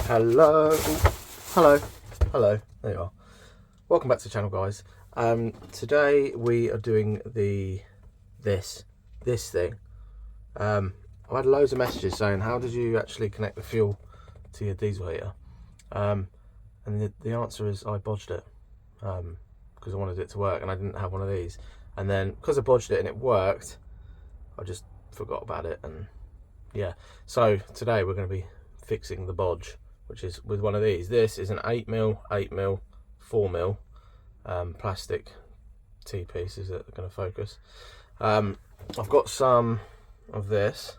Hello, hello, there you are. Welcome back to the channel, guys. Today we are doing this thing. I've had loads of messages saying, how did you actually connect the fuel to your diesel heater? And the answer is I bodged it, because I wanted it to work and I didn't have one of these. And then because I bodged it and it worked, I just forgot about it. And yeah, so today we're going to be fixing the bodge, which is with one of these. This is an 8mm, 8mm, 4mm plastic T-pieces that are going to focus. I've got some of this.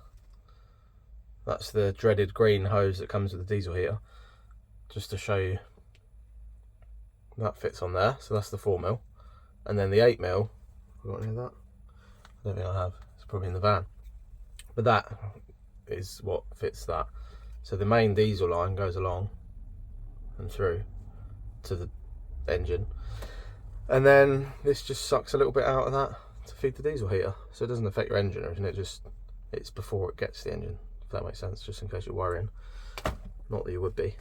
That's the dreaded green hose that comes with the diesel heater. Just to show you, that fits on there. So that's the 4mm. And then the 8mm, have I got any of that? I don't think I have. It's probably in the van. But that is what fits that. So the main diesel line goes along and through to the engine, and then this just sucks a little bit out of that to feed the diesel heater, so it doesn't affect your engine or anything. It's before it gets to the engine, if that makes sense, just in case you're worrying. Not that you would be.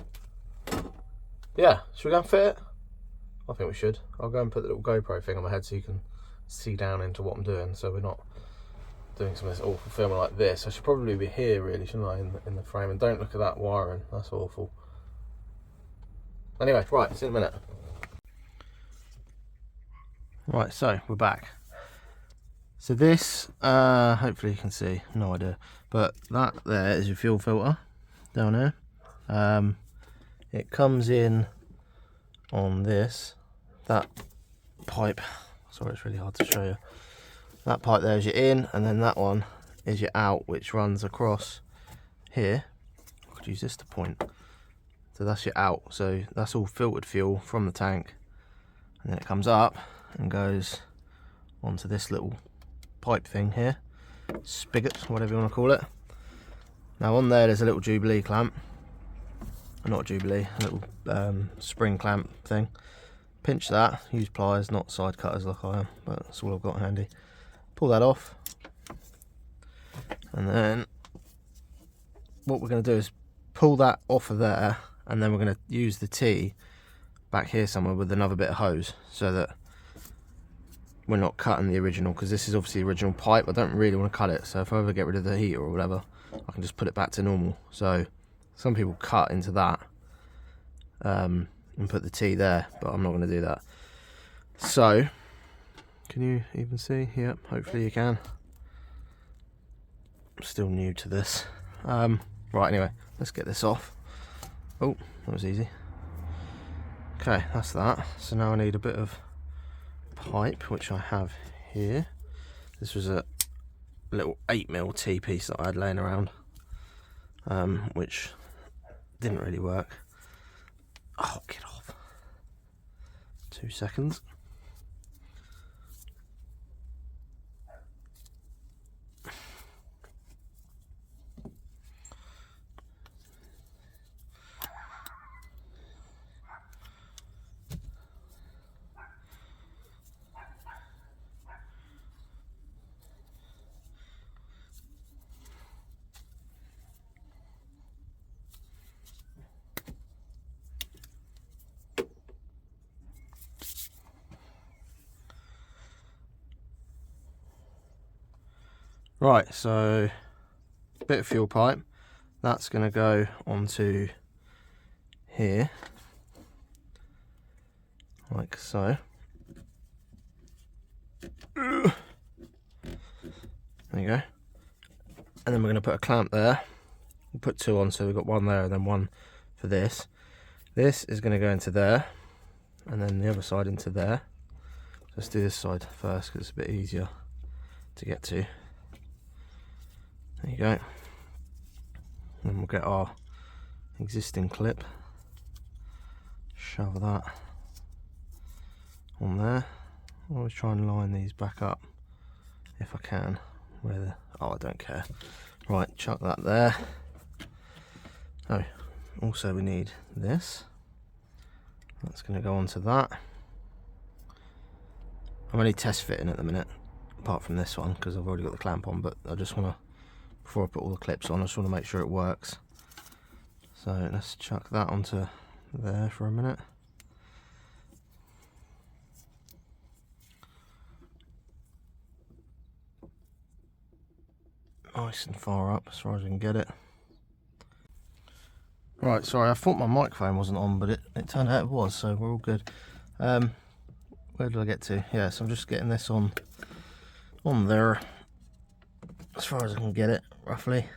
Yeah, should we go and fit it? I think we should. I'll go and put the little GoPro thing on my head so you can see down into what I'm doing, so we're not doing some of this awful filming like this. I should probably be here, really, shouldn't I, in the frame? And don't look at that wiring, that's awful. Anyway, right, see you in a minute. Right, so we're back. So this, hopefully you can see, no idea, but that there is your fuel filter down here. It comes in on that pipe. Sorry, it's really hard to show you. That pipe there is your in, and then that one is your out, which runs across here. I could use this to point. So that's your out. So that's all filtered fuel from the tank, and then it comes up and goes onto this little pipe thing here, spigot, whatever you want to call it. Now on there's a little Jubilee clamp, not Jubilee, a little spring clamp thing. Pinch that, use pliers, not side cutters like I am, but that's all I've got handy. Pull that off, and then what we're going to do is pull that off of there, and then we're going to use the T back here somewhere with another bit of hose, so that we're not cutting the original, because this is obviously the original pipe. I don't really want to cut it, so if I ever get rid of the heater or whatever, I can just put it back to normal. So some people cut into that and put the T there, but I'm not going to do that. So can you even see? Yep, hopefully you can. I'm still new to this. Right, anyway, let's get this off. Oh, that was easy. Okay, that's that. So now I need a bit of pipe, which I have here. This was a little 8mm T-piece that I had laying around, which didn't really work. Oh, get off. 2 seconds. Right, so bit of fuel pipe, that's going to go onto here, like so. There you go. And then we're going to put a clamp there. We'll put 2 on, so we've got 1 there and then 1 for this. This is going to go into there, and then the other side into there. Let's do this side first because it's a bit easier to get to. There you go. Then we'll get our existing clip, shove that on there. I always try and line these back up if I can. Oh, I don't care. Right, chuck that there. Oh, also we need this. That's going to go onto that. I'm only test fitting at the minute, apart from this one, because I've already got the clamp on, but I just want to, before I put all the clips on, I just want to make sure it works. So let's chuck that onto there for a minute. Nice and far up as far as we can get it. Right, sorry, I thought my microphone wasn't on, but it turned out it was, so we're all good. Where did I get to? Yeah, so I'm just getting this on there as far as I can get it, roughly.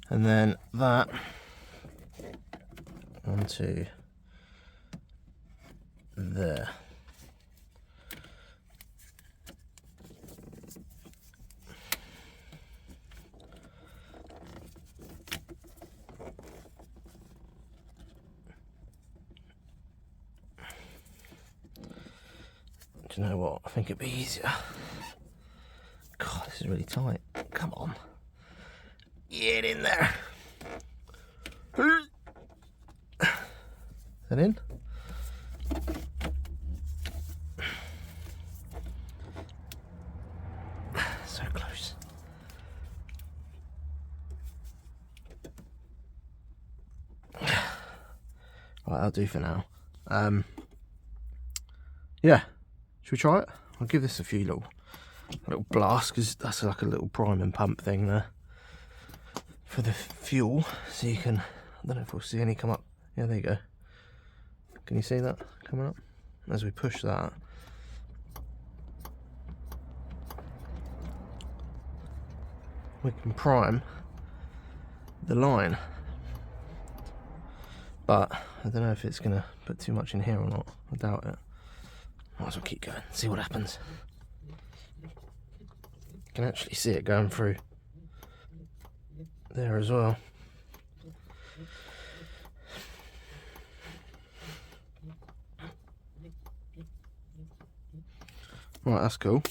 And then that onto there. Do you know what? I think it'd be easier. God, this is really tight. Come on. Get in there. Is that in? So close. Right, that'll do for now. Yeah. Should we try it? I'll give this a few little blasts, because that's like a little prime and pump thing there for the fuel. So you can, I don't know if we'll see any come up. Yeah, there you go. Can you see that coming up? As we push that, we can prime the line. But I don't know if it's going to put too much in here or not. I doubt it. Might as well keep going, see what happens. You can actually see it going through there as well. Right, that's cool.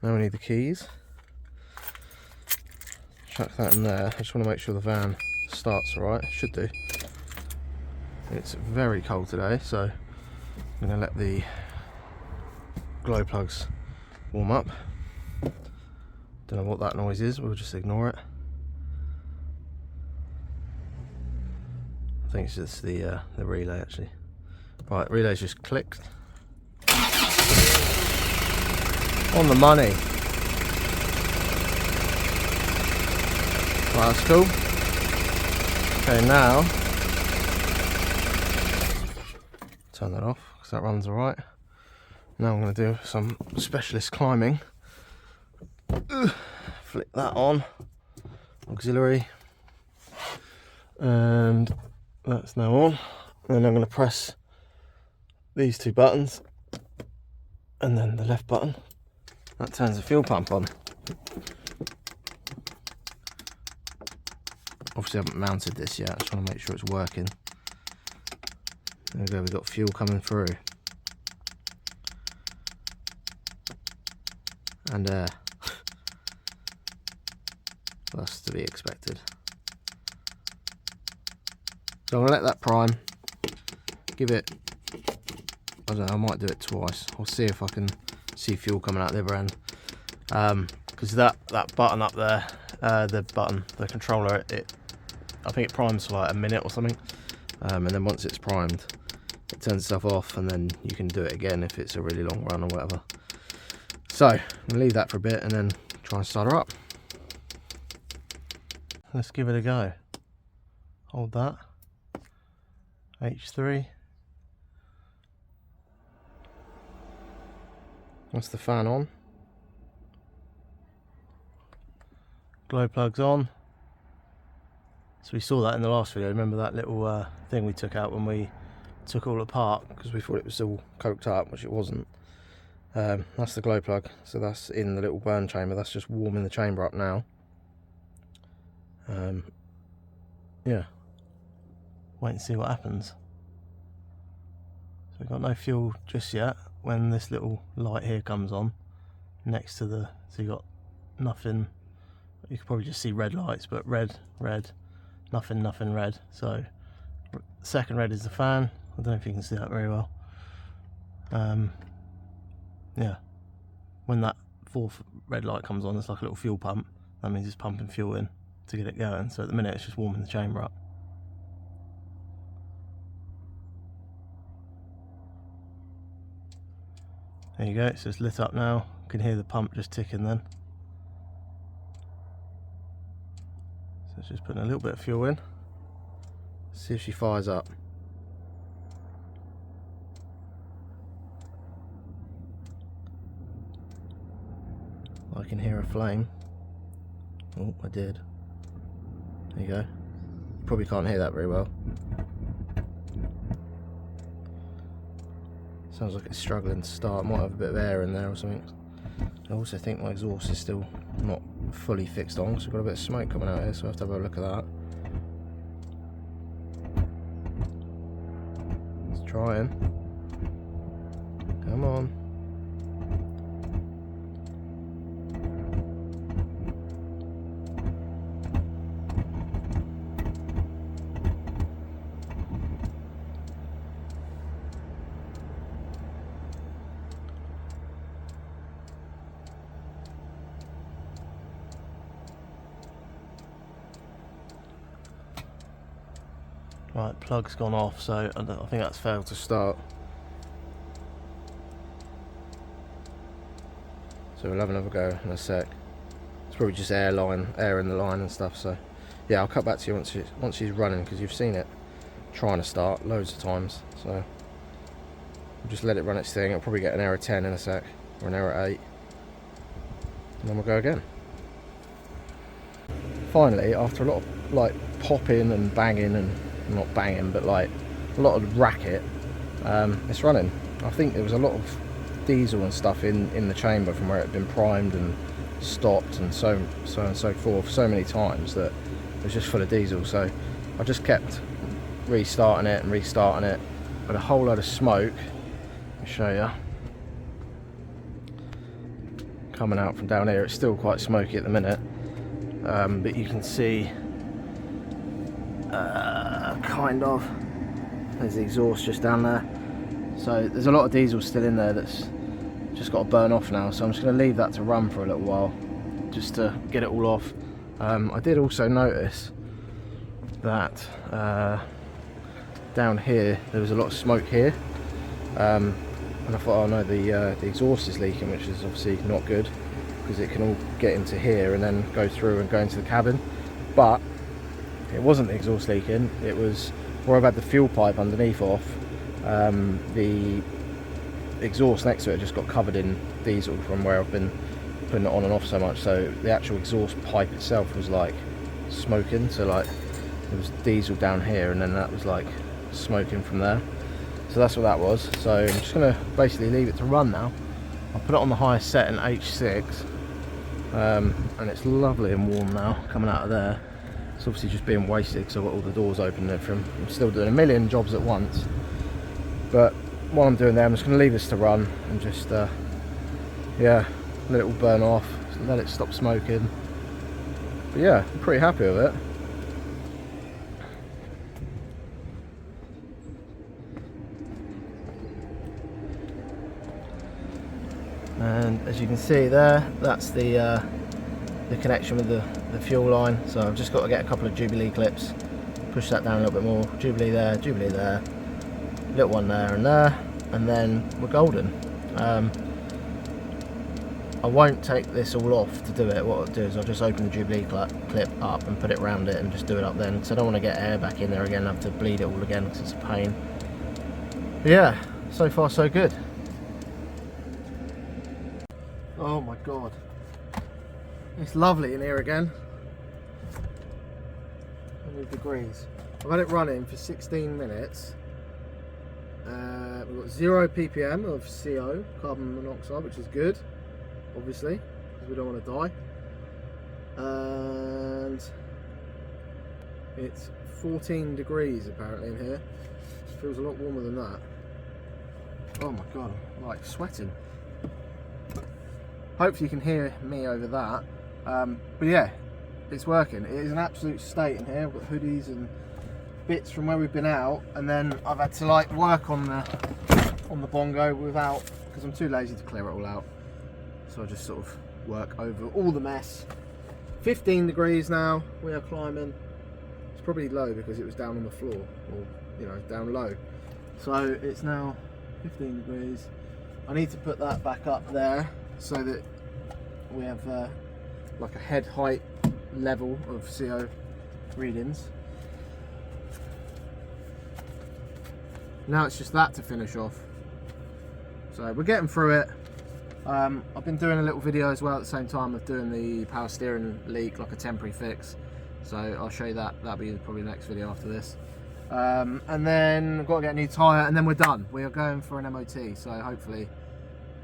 Now we need the keys. Chuck that in there. I just want to make sure the van starts alright. It should do. It's very cold today, so I'm going to let the glow plugs warm up. Don't know what that noise is, we'll just ignore it. I think it's just the relay actually. Right, relay's just clicked. On the money. Right, that's cool. Okay, now turn that off because that runs alright. Now I'm going to do some specialist climbing. Flick that on, auxiliary, and that's now on. And then I'm going to press these two buttons and then the left button. That turns the fuel pump on. Obviously I haven't mounted this yet, I just want to make sure it's working. There we go, we've got fuel coming through. And that's to be expected. So I'm going to let that prime. Give it, I don't know, I might do it twice. I'll see if I can see fuel coming out the other end. Because that button up there, the controller, I think it primes for like a minute or something. And then once it's primed, it turns itself off, and then you can do it again if it's a really long run or whatever. So I'm gonna leave that for a bit and then try and start her up. Let's give it a go. Hold that. H3. That's the fan on. Glow plugs on. So we saw that in the last video. Remember that little thing we took out when we took all apart because we thought it was all coked up, which it wasn't. That's the glow plug, so that's in the little burn chamber. That's just warming the chamber up now. Yeah, wait and see what happens. So we've got no fuel just yet. When this little light here comes on next to the, so you got nothing, you can probably just see red lights, but red, nothing red. So second red is the fan. I don't know if you can see that very well. Yeah, when that fourth red light comes on, it's like a little fuel pump. That means it's pumping fuel in to get it going. So at the minute it's just warming the chamber up. There you go, it's just lit up now. You can hear the pump just ticking then. So it's just putting a little bit of fuel in. See if she fires up. I can hear a flame. Oh, I did. There you go. Probably can't hear that very well. Sounds like it's struggling to start. Might have a bit of air in there or something. I also think my exhaust is still not fully fixed on, so I've got a bit of smoke coming out here, so I have to have a look at that. It's trying. Come on. Right, plug's gone off, so I think that's failed to start. So we'll have another go in a sec. It's probably just air in the line and stuff. So yeah, I'll cut back to you once she's running, because you've seen it trying to start loads of times. So we'll just let it run its thing. It'll probably get an error 10 in a sec, or an error 8, and then we'll go again. Finally, after a lot of like popping and banging, and not banging, but like a lot of racket, it's running. I think there was a lot of diesel and stuff in the chamber from where it had been primed and stopped and so forth so many times that it was just full of diesel. So I just kept restarting it, but a whole load of smoke. I'll show you coming out from down here. It's still quite smoky at the minute, but you can see kind of, there's the exhaust just down there. So there's a lot of diesel still in there that's just got to burn off now, so I'm just going to leave that to run for a little while just to get it all off. I did also notice that down here there was a lot of smoke here, and I thought, oh no, the exhaust is leaking, which is obviously not good, because it can all get into here and then go through and go into the cabin. But it wasn't the exhaust leaking, it was where I've had the fuel pipe underneath off. The exhaust next to it just got covered in diesel from where I've been putting it on and off so much, so the actual exhaust pipe itself was like smoking. So like there was diesel down here, and then that was like smoking from there. So that's what that was. So I'm just going to basically leave it to run now. I'll put it on the highest set in H6, and it's lovely and warm now coming out of there. It's obviously just being wasted because I've got all the doors open and everything. I'm still doing a million jobs at once, but while I'm doing that, I'm just going to leave this to run and just yeah, let it all burn off, let it stop smoking. But yeah, I'm pretty happy with it. And as you can see there, that's the connection with the fuel line. So I've just got to get a couple of Jubilee clips, push that down a little bit more. Jubilee there, little one there, and then we're golden. I won't take this all off to do it. What I'll do is I'll just open the Jubilee clip up and put it around it and just do it up then, because I don't want to get air back in there again and have to bleed it all again, because it's a pain. But yeah, so far so good. Oh my god, it's lovely in here again. 100 degrees. I've had it running for 16 minutes. We've got 0 ppm of CO, carbon monoxide, which is good, obviously, because we don't want to die. And it's 14 degrees apparently in here. It feels a lot warmer than that. Oh my god, I'm like sweating. Hopefully you can hear me over that. But yeah, it's working. It is an absolute state in here. I've got hoodies and bits from where we've been out, and then I've had to like work on the Bongo without, because I'm too lazy to clear it all out. So I just sort of work over all the mess. 15 degrees now, we are climbing. It's probably low because it was down on the floor, or you know, down low. So it's now 15 degrees. I need to put that back up there so that we have like a head height level of CO readings. Now it's just that to finish off. So we're getting through it. I've been doing a little video as well at the same time of doing the power steering leak, like a temporary fix. So I'll show you that. That'll be probably the next video after this. And then I've got to get a new tyre, and then we're done. We are going for an MOT, so hopefully,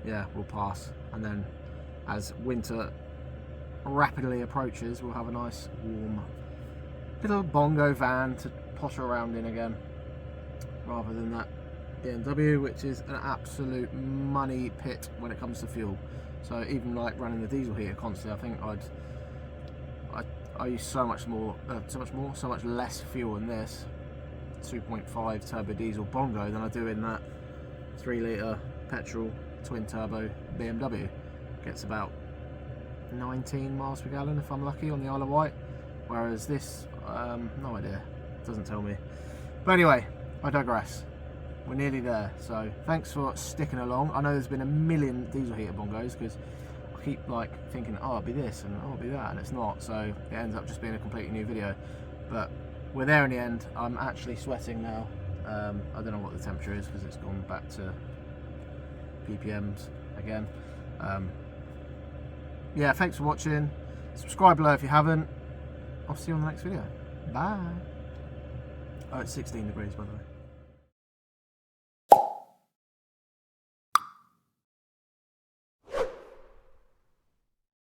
yeah, we'll pass. And then as winter rapidly approaches, we'll have a nice warm little Bongo van to potter around in again, rather than that BMW, which is an absolute money pit when it comes to fuel. So even like running the diesel heater constantly, I think I use so much less fuel in this 2.5 turbo diesel Bongo than I do in that 3 litre petrol twin turbo BMW. Gets about 19 miles per gallon if I'm lucky on the Isle of Wight, whereas this, no idea, doesn't tell me. But anyway, I digress. We're nearly there, so thanks for sticking along. I know there's been a million diesel heater Bongos, because I keep like thinking, oh, it'll be this and oh, it'll be that, and it's not, so it ends up just being a completely new video. But we're there in the end. I'm actually sweating now. I don't know what the temperature is because it's gone back to ppms again. Yeah, thanks for watching. Subscribe below if you haven't. I'll see you on the next video. Bye. Oh, it's 16 degrees by the way.